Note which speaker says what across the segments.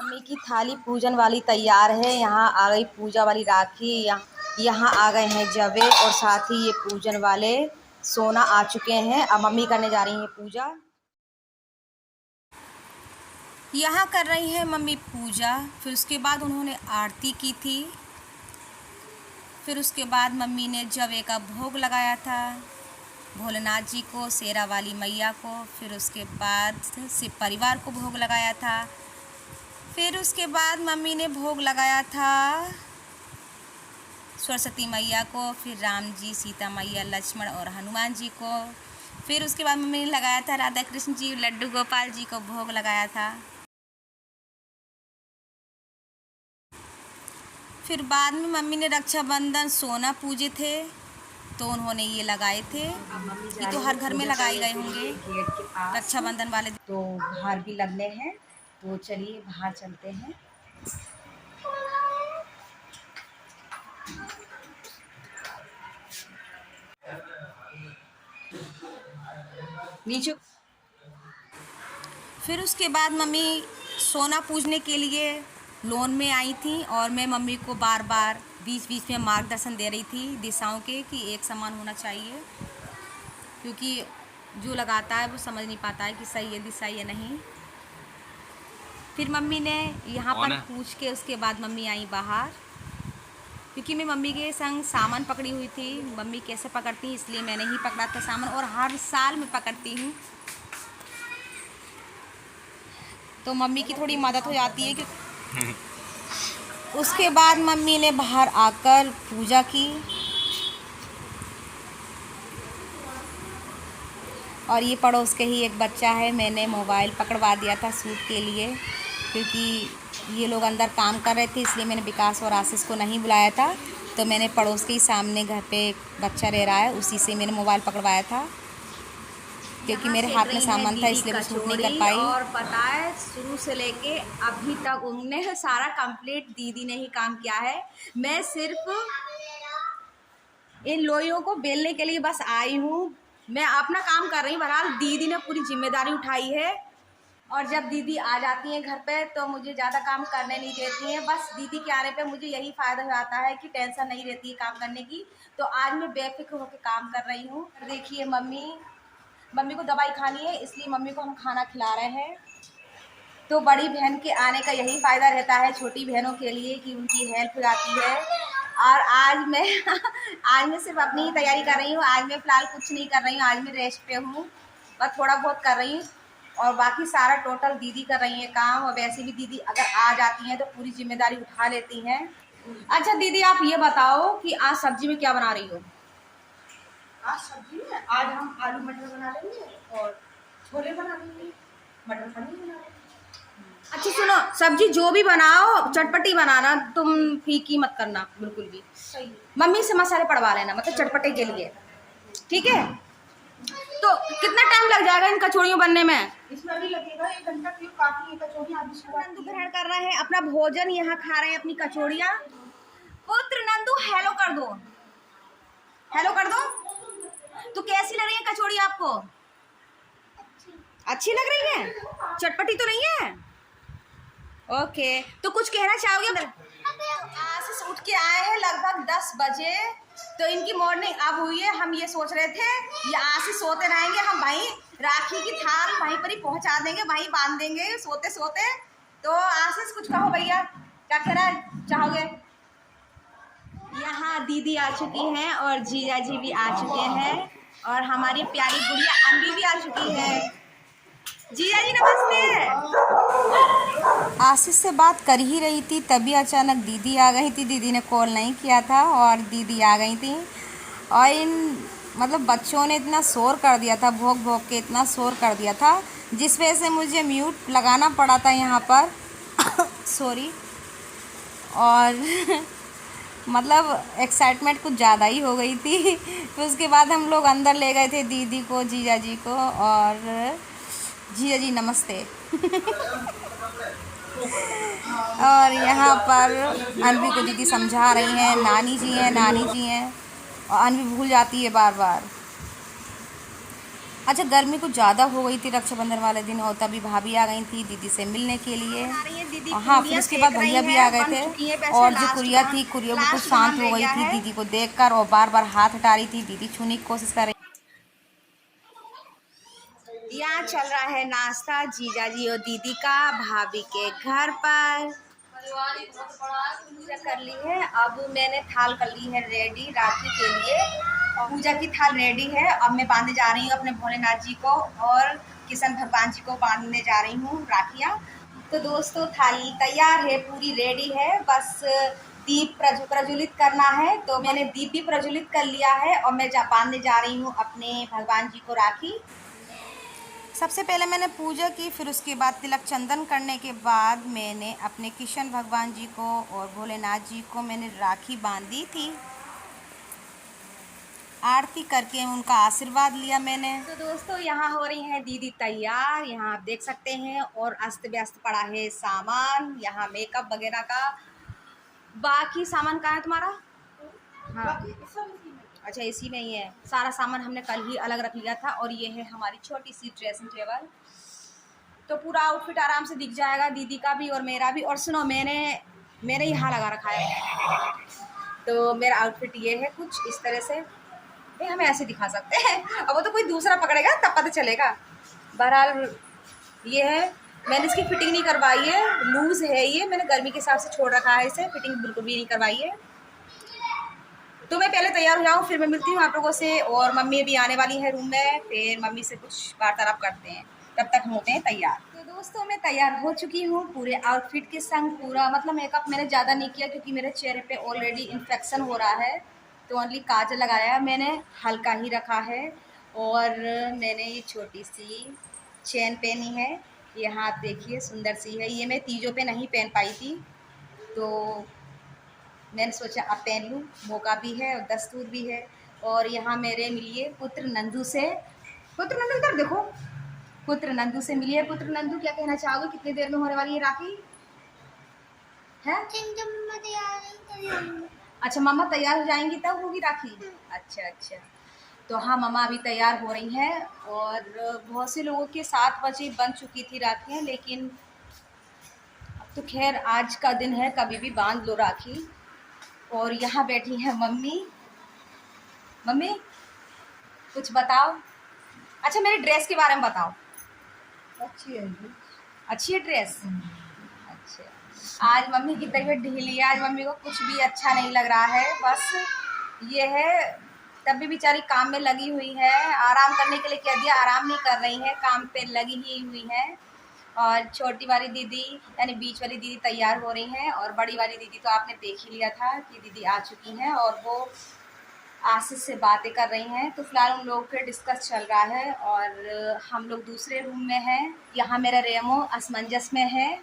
Speaker 1: Mummy की थाली पूजन वाली तैयार है। यहाँ आ गई पूजा वाली राखी, यहाँ आ गए हैं जवे और साथ ही ये पूजन वाले सोना आ चुके हैं। अब मम्मी करने जा रही हैं पूजा। यहाँ कर रही है मम्मी पूजा। फिर उसके बाद उन्होंने आरती की थी। फिर उसके बाद मम्मी ने जवे का भोग लगाया था भोलेनाथ जी को, शेरा वाली मैया को। फिर उसके बाद शिव परिवार को भोग लगाया था। फिर उसके बाद मम्मी ने भोग लगाया था सरस्वती मैया को, फिर राम जी, सीता मैया, लक्ष्मण और हनुमान जी को। फिर उसके बाद मम्मी ने लगाया था राधा कृष्ण जी, लड्डू गोपाल जी को भोग लगाया था। फिर बाद में मम्मी ने रक्षाबंधन सोना पूजे थे तो उन्होंने ये लगाए थे। ये तो हर घर में लगाए गए होंगे गेट के पास रक्षाबंधन वाले। तो बाहर भी लगने हैं, तो चलिए बाहर चलते हैं। नीचे। फिर उसके बाद मम्मी सोना पूजने के लिए लोन में आई थी और मैं मम्मी को बार बार बीच बीच में मार्गदर्शन दे रही थी दिशाओं के कि एक समान होना चाहिए, क्योंकि जो लगाता है वो समझ नहीं पाता है कि सही है दिशा या नहीं। फिर मम्मी ने यहाँ पर पूछ के उसके बाद मम्मी आई बाहर, क्योंकि मैं मम्मी के संग सामान पकड़ी हुई थी। मम्मी कैसे पकड़ती हैं इसलिए मैंने ही पकड़ा था सामान, और हर साल मैं पकड़ती हूँ तो मम्मी की थोड़ी मदद हो जाती है। कि उसके बाद मम्मी ने बाहर आकर पूजा की और ये पड़ोस के ही एक बच्चा है, मैंने मोबाइल पकड़वा दिया था शूट के लिए, क्योंकि ये लोग अंदर काम कर रहे थे इसलिए मैंने विकास और आशीष को नहीं बुलाया था। तो मैंने पड़ोस के ही सामने घर पे एक बच्चा रह रहा है, उसी से मैंने मोबाइल पकड़वाया था, क्योंकि मेरे हाथ में सामान था इसलिए मैं शूट नहीं कर पाई। और पता है शुरू से लेके अभी तक उन्होंने सारा कंप्लीट दीदी ने ही काम किया है। मैं सिर्फ इन लोइयों को बेलने के लिए बस आई हूँ, मैं अपना काम कर रही हूँ। बहरहाल दीदी ने पूरी जिम्मेदारी उठाई है और जब दीदी आ जाती हैं घर पे तो मुझे ज़्यादा काम करने नहीं देती हैं। बस दीदी के आने पे मुझे यही फ़ायदा हो जाता है कि टेंशन नहीं रहती है काम करने की। तो आज मैं बेफिक्र होकर काम कर रही हूँ। देखिए मम्मी को दवाई खानी है इसलिए मम्मी को हम खाना खिला रहे हैं। तो बड़ी बहन के आने का यही फ़ायदा रहता है छोटी बहनों के लिए कि उनकी हेल्प हो जाती है। और आज मैं सिर्फ अपनी ही तैयारी कर रही हूँ। आज मैं फ़िलहाल कुछ नहीं कर रही हूँ, आज मैं रेस्ट पे हूँ, बस थोड़ा बहुत कर रही हूँ और बाकी सारा टोटल दीदी कर रही है काम। और वैसे भी दीदी अगर आ जाती हैं तो पूरी जिम्मेदारी उठा लेती हैं। अच्छा दीदी आप ये बताओ कि आज सब्जी में क्या बना रही हो?
Speaker 2: आज सब्जी में आज हम आलू मटर बना लेंगे और छोले बना लेंगे, मटर पनीर बना लेंगे।
Speaker 1: अच्छा सुनो, सब्जी जो भी बनाओ चटपटी बनाना, तुम फीकी मत करना बिल्कुल भी।
Speaker 2: सही।
Speaker 1: मम्मी से मसाले पड़वा लेना, मतलब चटपटे के लिए, ठीक है? तो कितना टाइम लग जाएगा इन कचौड़ियों बनने में?
Speaker 2: इसमें भी लगेगा 1 घंटा, क्यों काफी है कचौड़ी। आदि
Speaker 1: नंदू ग्रहण कर रहे हैं अपना भोजन, यहाँ खा रहे हैं अपनी कचौड़ियाँ। पुत्र नंदू हेलो कर दो, हेलो कर दो। तो कैसी लग रही है कचौड़ी आपको? अच्छी लग रही है? चटपटी तो नहीं है? ओके, तो कुछ कहना चाहोगे? आशीष उठ के आए हैं लगभग 10 बजे, तो इनकी मॉर्निंग अब हुई है। हम ये सोच रहे थे ये आशीष सोते रहेंगे, हम भाई राखी की थाल वहीं पर ही पहुंचा देंगे, वहीं बांध देंगे सोते सोते। तो आशीष कुछ कहो भैया, क्या कहना चाहोगे? यहाँ दीदी आ चुकी हैं और जीजा जी भी आ चुके हैं और हमारी प्यारी गुड़िया अन्वी भी आ चुकी है। जीजा जी नमस्ते। आशीष से बात कर ही रही थी तभी अचानक दीदी आ गई थी। दीदी ने कॉल नहीं किया था और दीदी आ गई थी और इन मतलब बच्चों ने इतना शोर कर दिया था, भोग भोग के इतना शोर कर दिया था जिस वजह से मुझे म्यूट लगाना पड़ा था यहाँ पर सॉरी। और मतलब एक्साइटमेंट कुछ ज़्यादा ही हो गई थी। फिर उसके बाद हम लोग अंदर ले गए थे दीदी को, जीजा जी को, और जीजा जी नमस्ते। और यहाँ पर अन्वी को दीदी समझा रही हैं, नानी जी हैं, नानी जी हैं, और अन्वी भूल जाती है बार बार। अच्छा, गर्मी कुछ ज़्यादा हो गई थी रक्षाबंधन वाले दिन, और तभी भाभी आ गई थी दीदी से मिलने के लिए। हाँ, फिर उसके बाद भैया भी आ गए थे, और जो कुरिया थी, कुरिया बिल्कुल शांत हो गई थी दीदी को देखकर, और बार बार हाथ हटा रही थी। दीदी छूने की कोशिश कर रही। यहाँ चल रहा है नाश्ता जीजा जी और दीदी का भाभी के घर पर। पूजा कर ली है, अब मैंने थाल कर ली है रेडी राखी के लिए। पूजा की थाल रेडी है, अब मैं बांधने जा रही हूँ अपने भोलेनाथ जी को और किशन भगवान जी को बांधने जा रही हूँ राखियाँ। तो दोस्तों, थाली तैयार है, पूरी रेडी है, बस दीप प्रज्वलित करना है। तो मैंने दीप भी प्रज्वलित कर लिया है और मैं बांधने जा रही हूँ अपने भगवान जी को राखी। सबसे पहले मैंने पूजा की, फिर उसके बाद तिलक चंदन करने के बाद मैंने अपने किशन भगवान जी को और भोलेनाथ जी को मैंने राखी बांधी थी। आरती करके उनका आशीर्वाद लिया मैंने। तो दोस्तों, यहाँ हो रही हैं दीदी तैयार, यहाँ आप देख सकते हैं, और अस्त व्यस्त पड़ा है सामान यहाँ मेकअप वगैरह का। बाकी सामान कहाँ है तुम्हारा? हाँ, अच्छा, इसी में ही है। सारा सामान हमने कल ही अलग रख लिया था, और ये है हमारी छोटी सी ड्रेसिंग टेबल। तो पूरा आउटफिट आराम से दिख जाएगा, दीदी का भी और मेरा भी। और सुनो, मैंने यहाँ लगा रखा है, तो मेरा आउटफिट ये है कुछ इस तरह से। ये हमें ऐसे दिखा सकते हैं, अब वो तो कोई दूसरा पकड़ेगा तब पता चलेगा। बहरहाल ये है, मैंने इसकी फिटिंग नहीं करवाई है, लूज़ है ये, मैंने गर्मी के हिसाब से छोड़ रखा है इसे, फिटिंग बिल्कुल भी नहीं करवाई है। तो मैं पहले तैयार हो जाऊँ, फिर मैं मिलती हूँ आप लोगों से। और मम्मी भी आने वाली है रूम में, फिर मम्मी से कुछ वार्तालाप करते हैं, तब तक हम होते हैं तैयार। तो दोस्तों, मैं तैयार हो चुकी हूँ पूरे आउटफिट के संग। पूरा मतलब मेकअप मैंने ज़्यादा नहीं किया, क्योंकि मेरे चेहरे पे ऑलरेडी इन्फेक्शन हो रहा है। तो ओनली काजल लगाया मैंने, हल्का ही रखा है। और मैंने ये छोटी सी चेन पहनी है, ये हाथ देखिए सुंदर सी है। ये मैं तीजों पे नहीं पहन पाई थी, तो मैंने सोचा अब पहन लूँ, मौका भी है और दस्तूर भी है। और यहाँ मेरे मिलिए पुत्र नंदू से। पुत्र नंदू इधर देखो, पुत्र नंदू से मिलिए। पुत्र नंदू, क्या कहना चाहोगे? कितनी देर में होने वाली है राखी है? अच्छा, मम्मा तैयार हो जाएंगी तब होगी राखी। अच्छा अच्छा, तो हाँ, मम्मा अभी तैयार हो रही हैं। और बहुत से लोगों के 7 बजे बन चुकी थी राखियाँ, लेकिन अब तो खैर आज का दिन है, कभी भी बांध लो राखी। और यहाँ बैठी है मम्मी। मम्मी, कुछ बताओ। अच्छा, मेरी ड्रेस के बारे में बताओ।
Speaker 2: अच्छी है,
Speaker 1: अच्छी है ड्रेस? अच्छा, आज मम्मी की तबीयत ढीली है, आज मम्मी को कुछ भी अच्छा नहीं लग रहा है। बस ये है, तब भी बेचारी काम में लगी हुई है। आराम करने के लिए कह दिया, आराम नहीं कर रही है, काम पे लगी ही हुई है। और छोटी वाली दीदी यानी बीच वाली दीदी तैयार हो रही हैं, और बड़ी वाली दीदी तो आपने देख ही लिया था कि दीदी आ चुकी हैं, और वो आशीष से बातें कर रही हैं। तो फिलहाल उन लोगों के डिस्कस चल रहा है, और हम लोग दूसरे रूम में हैं। यहाँ मेरा रेमो असमंजस में है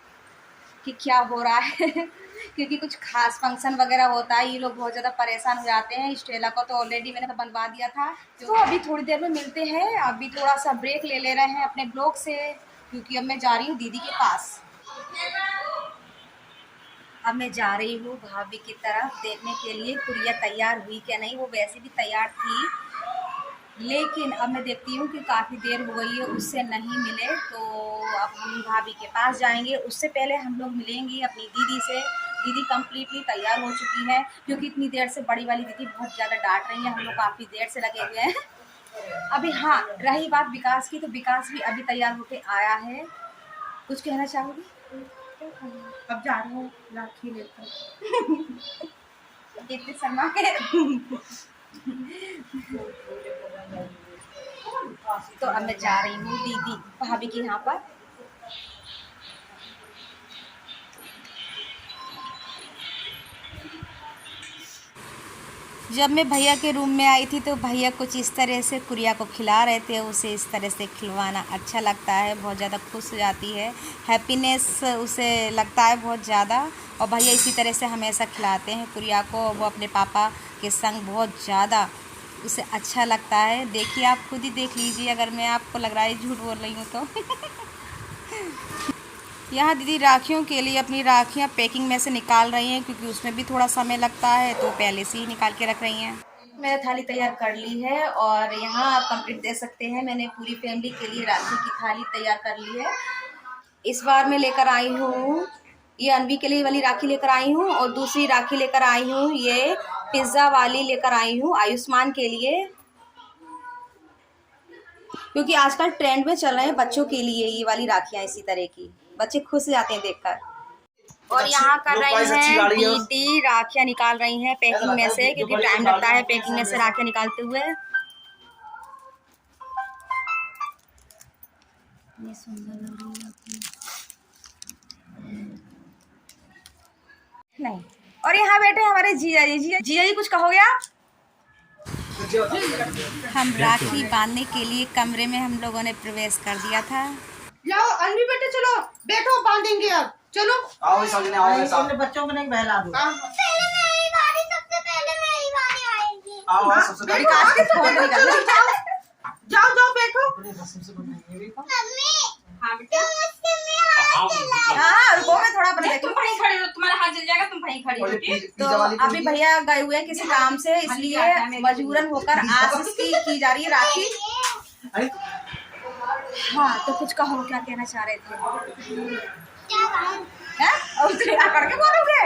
Speaker 1: कि क्या हो रहा है क्योंकि कुछ खास फंक्शन वगैरह होता है, ये लोग बहुत ज़्यादा परेशान हो जाते हैं। स्टेला को तो ऑलरेडी मैंने बनवा दिया था। तो अभी थोड़ी देर में मिलते हैं, अभी थोड़ा सा ब्रेक ले रहे हैं अपने ब्लॉग से, क्योंकि अब मैं जा रही हूँ दीदी के पास। अब मैं जा रही हूँ भाभी की तरफ देखने के लिए गुड़िया तैयार हुई क्या नहीं। वो वैसे भी तैयार थी, लेकिन अब मैं देखती हूँ कि काफ़ी देर हो गई है, उससे नहीं मिले। तो अब हम भाभी के पास जाएंगे, उससे पहले हम लोग मिलेंगे अपनी दीदी से। दीदी कम्प्लीटली तैयार हो चुकी है, क्योंकि इतनी देर से बड़ी वाली दीदी बहुत ज़्यादा डांट रही है, हम लोग काफ़ी देर से लगे हुए हैं अभी। हाँ, रही बात विकास की, तो विकास भी अभी तैयार होके आया है। कुछ कहना चाहोगी?
Speaker 2: अब जा रही हूँ राखी लेकर।
Speaker 1: इतने शर्मा के तो अब मैं जा रही हूँ दीदी भाभी के यहाँ पर। जब मैं भैया के रूम में आई थी, तो भैया कुछ इस तरह से कुरिया को खिला रहे थे। उसे इस तरह से खिलवाना अच्छा लगता है, बहुत ज़्यादा खुश हो जाती है, हैप्पीनेस उसे लगता है बहुत ज़्यादा। और भैया इसी तरह से हमेशा खिलाते हैं कुरिया को, वो अपने पापा के संग बहुत ज़्यादा उसे अच्छा लगता है। देखिए, आप खुद ही देख लीजिए, अगर मैं आपको लग रहा है झूठ बोल रही हूँ तो यहाँ दीदी राखियों के लिए अपनी राखियाँ पैकिंग में से निकाल रही हैं, क्योंकि उसमें भी थोड़ा समय लगता है, तो पहले से ही निकाल के रख रही हैं। मैंने थाली तैयार कर ली है और यहाँ आप कंप्लीट दे सकते हैं। मैंने पूरी फैमिली के लिए राखी की थाली तैयार कर ली है। इस बार मैं लेकर आई हूँ, ये अनवी के लिए वाली राखी लेकर आई हूँ और दूसरी राखी लेकर आई हूँ, ये पिज़्ज़ा वाली लेकर आई हूँ आयुष्मान के लिए, क्योंकि आजकल ट्रेंड में चल रहे हैं बच्चों के लिए ये वाली राखियाँ इसी तरह की। बच्चे खुश हो जाते हैं देखकर। और यहाँ कर रही हैं दीदी राखियाँ निकाल रही हैं पैकिंग में से, क्योंकि टाइम लगता है पैकिंग में से राखियाँ निकालते हुए। ये सुंदर लग रही है नहीं। और यहाँ बैठे हमारे जीजा जी। जीजा जी कुछ कहोगे आप? हम राखी बांधने के लिए कमरे में हम लोगों ने प्रवेश कर दिया था।
Speaker 2: लाओ अनवी बेटे चलो बैठो बांधेंगे अब चलो।
Speaker 3: आओ समझने आओ साथ
Speaker 2: बच्चों को नहीं बहला दो।
Speaker 4: पहले मेरी बारी, सबसे पहले मेरी बारी आएगी।
Speaker 3: आओ सबसे
Speaker 1: बड़ी काश के फोन निकल रही है।
Speaker 2: जाओ जाओ बैठो।
Speaker 4: मम्मी
Speaker 1: हाँ बेटा।
Speaker 4: मुझसे में हाथ चला।
Speaker 1: हाँ रुको मैं थोड़ा अपने
Speaker 5: तुम वहीं खड़ी हो, तुम्हारा हाथ जल जाएगा, तुम वहीं खड़ी हो, ठीक?
Speaker 1: तो अभी भैया गए हुए हैं किसी काम से, इसलिए मजबूरन होकर आशीष की जा रही है राखी। हाँ तो कुछ कहो, क्या कहना चाह रहे थे?
Speaker 4: क्या बात?
Speaker 1: हैं? और करके बोलोगे?